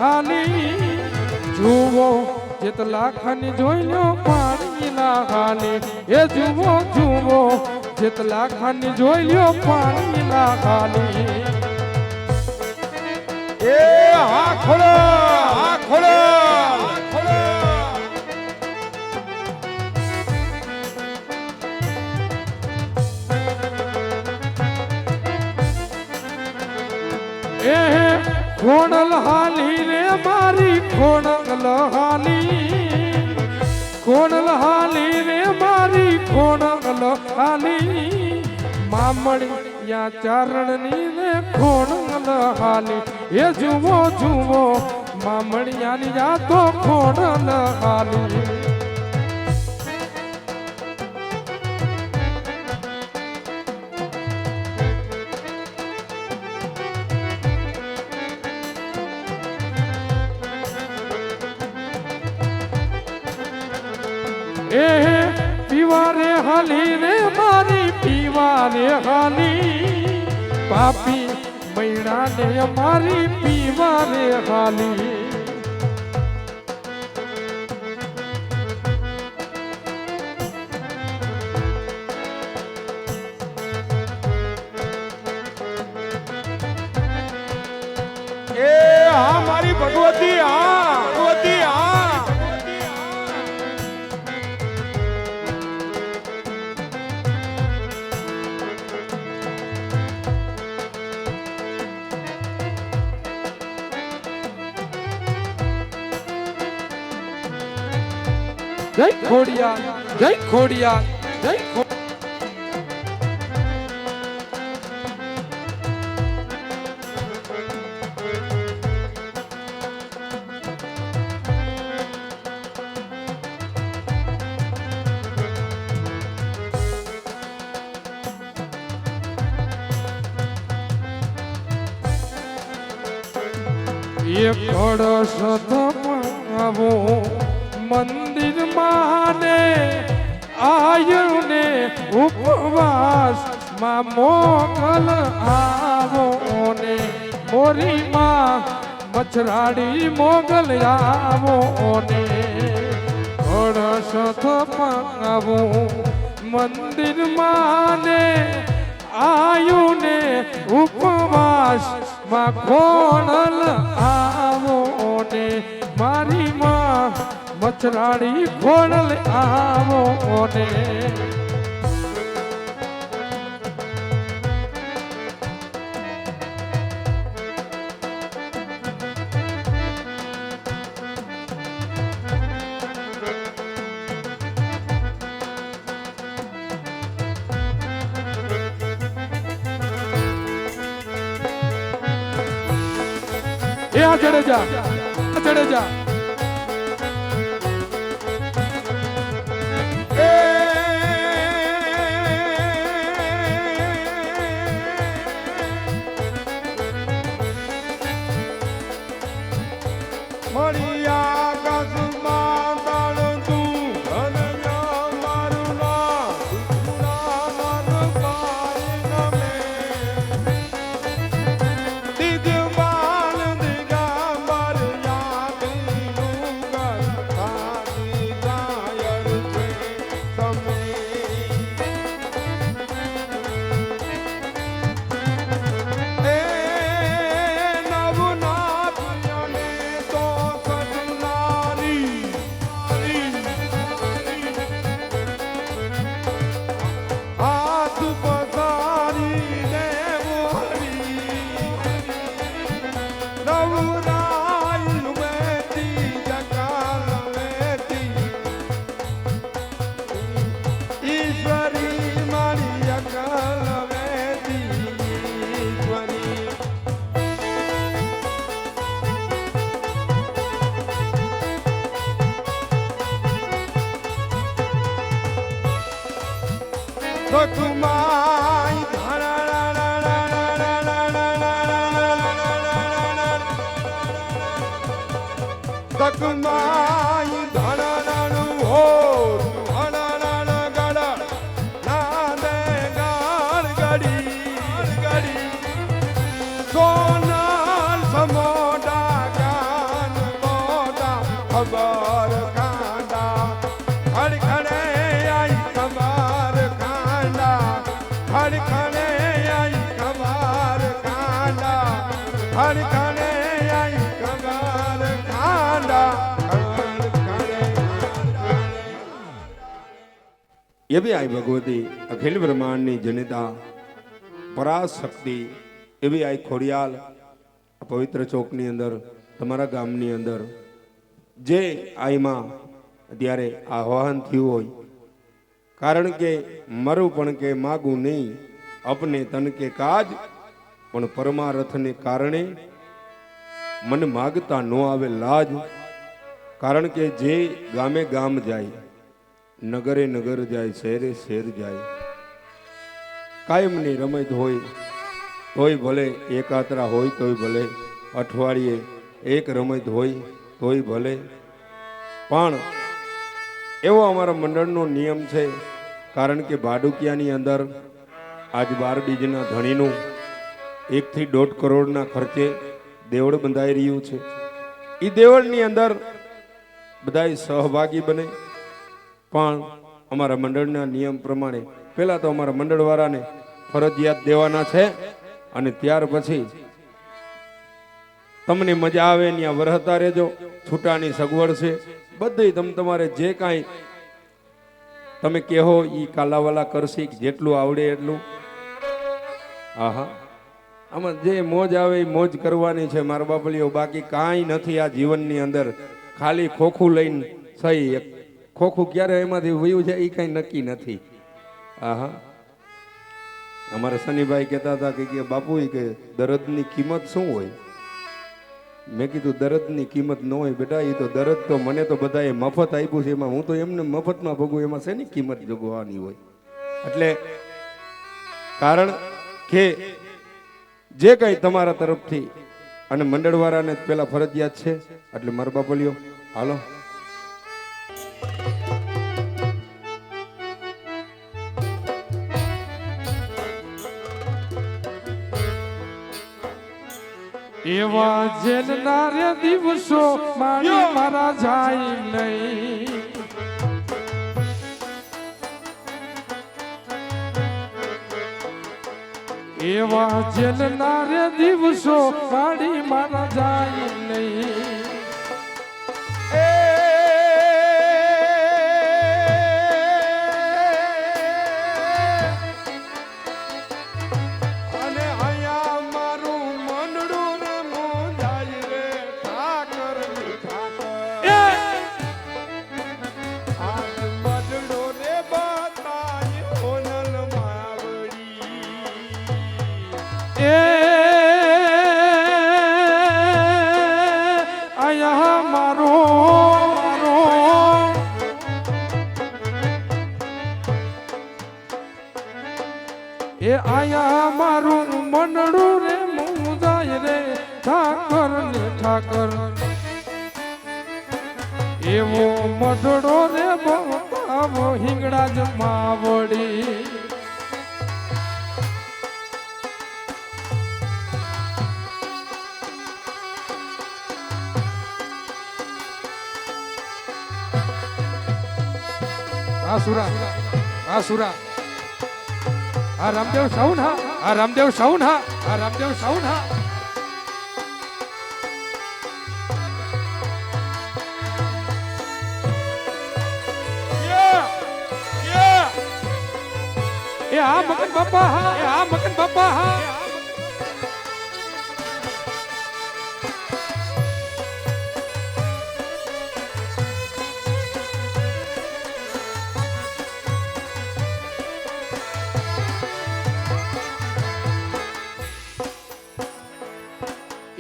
હાલી જુઓ જેટલા ખાની જોઈ લો પાણી ના હાલી એ જુઓ જુઓ જેટલા ખાની જોઈ લો પાણી ના હાલી એ હા ખોલો હા ખોલો એ ખોણલ હાલી રે મારી ખોણલ હાલી ખોણલ હાલી રે મારી ખોણલ હાલી મામણી યા ચારણની ને ખોણલ હાલી એ જુઓ જુઓ મામણિયાની યા તો ખોણલ હાલી એ પીવારે હાલી રે મારી પીવારે હાલી પાપી મૈણા ને મારી પીવારે હાલી એ હા મારી ભગવતી હા ભગવતી હા જય ખોડિયાર જય ખોડિયાર જય એક કળશ ધમાવો મંદિર માને આયુ ને ઉપવાસ માં મોગલ આવો ને મોરી માં મચરાડી મોગલ આવો ને કળશ ધમાવો મંદિર માને આયુ ને ઉપવાસ માં ખોણલ આવો ને મારી માં મચરાડી ખોણલ આવો ને એ આ જડેજા તકમાઈ ધણનનું હો ધણનન ગડ ના દે ગાળ ગડી સોનાલ સમોડા ગાળ કાને આઈ કંગાર ખાંડા એવી આઈ ભગવતી અખિલ બ્રહ્માંડની જનિતા પરાશક્તિ એવી આઈ ખોડિયાલ પવિત્ર ચોકની અંદર તમારા ગામની અંદર જે આઈમાં ત્યારે આહવાન થયું હોય કારણ કે મરું પણ કે માગું નહીં અપને તન કે કાજ પણ પરમારથને કારણે મન માગતા ન આવે લાજ કારણ કે જે ગામે ગામ જાય નગરે નગર જાય શહેરે શહેર જાય કાયમની રમત હોય તોય ભલે એકાત્રા હોય તોય ભલે અઠવાડિયે એક રમત હોય તોય ભલે પણ એવો અમારા મંડળનો નિયમ છે કારણ કે ભાડુકિયાની અંદર આજ 12 બીજના ધણીનું 1 થી 1.5 કરોડના ખર્ચે દેવળ બંધાઈ રહ્યું છે એ દેવળની અંદર બધાય સહભાગી બને પણ અમારા મંડળના નિયમ પ્રમાણે પહેલા તો અમારા મંડળવાળાને ફરજિયાત દેવાના છે અને ત્યાર પછી તમને મજા આવે ત્યાં વરહતા રહેજો છૂટાની સગવડ છે બધી તમારે જે કાંઈ તમે કહો એ કાલાવાલા કરશી જેટલું આવડે એટલું આહા આમાં જે મોજ આવે એ મોજ કરવાની છે મારા બાપલીઓ બાકી કાંઈ નથી આ જીવનની અંદર ખાલી ખોખું લઈને સહી ખોખું ક્યારે એમાંથી વયું છે એ કાંઈ નક્કી નથી આહા અમારા શનિભાઈ કહેતા હતા કે બાપુ કે દરદની કિંમત શું હોય મેં કીધું દરદની કિંમત ન હોય બેટા એ તો દરદ તો મને તો બધાએ મફત આપ્યું છે એમાં હું તો એમને મફતમાં ભોગવું એમાં શેની કિંમત જોગવાની હોય એટલે કારણ કે જે કંઈ તમારા તરફથી અને મંડળવાળાને પેલા ફરજિયાત છે એટલે મારા બાપલીઓ હાલો એવા જેલના રે દિવસો મારી મારા જાય નહીં એવા જેલના રે દિવસો મારી મારા જાય નહીં એ આયા મારું મનડું રે મુંજાય રે ઠાકર ને ઠાકર એવો મઢડો રે બાવો હિંગડા જ માવડી આસુરા આ રામદેવ સાઉન હા આ રામદેવ સાઉન હા આ રામદેવ સાઉન હા એ આ મગન બાપા હા એ આ મગન બાપા હા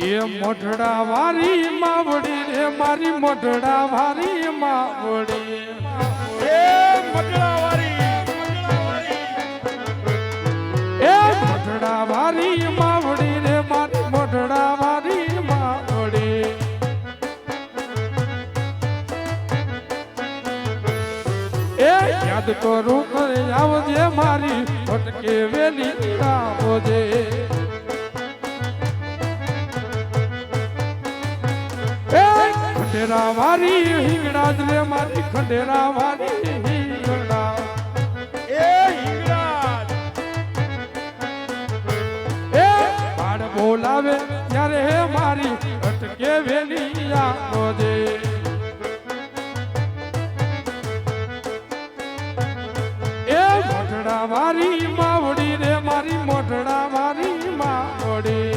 એ મોઢડા વારી માવડી રે મારી મોઢડા વારી માવડી એ મોઢડા વારી એ મોઢડા વારી માવડી રે મારી મોઢડા વારી માવડી એ યાદ કરું કરે આવજે મારી ભટકે વેલી આવજે ખંડેરા વારી હિંગડા જ લે મારી ખંડેરા વારી હિંગડા એ હિંગડા એ બાળ બોલાવે ત્યારે હે મારી અટકે વેલી આવો જે એ મોઢડા મારી માવડી રે મારી મોઢડા મારી માવડી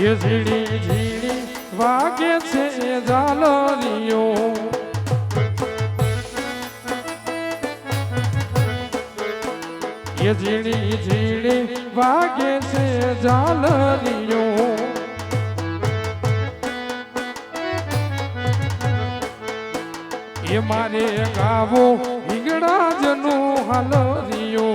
એ ઝીણી ઝીણી વાગે છે ઝાલરીઓ એ ઝીણી ઝીણી વાગે છે ઝાલરીઓ એ મારે ગાવો હિંગળા જનું હાલરીઓ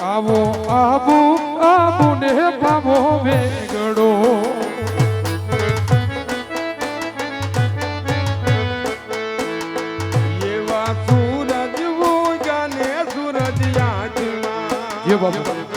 આવો આબુ આબુ ને પાવો વેગડો એવા સૂરજ ઉજાને સૂરજ આંખમાં એ બાબુ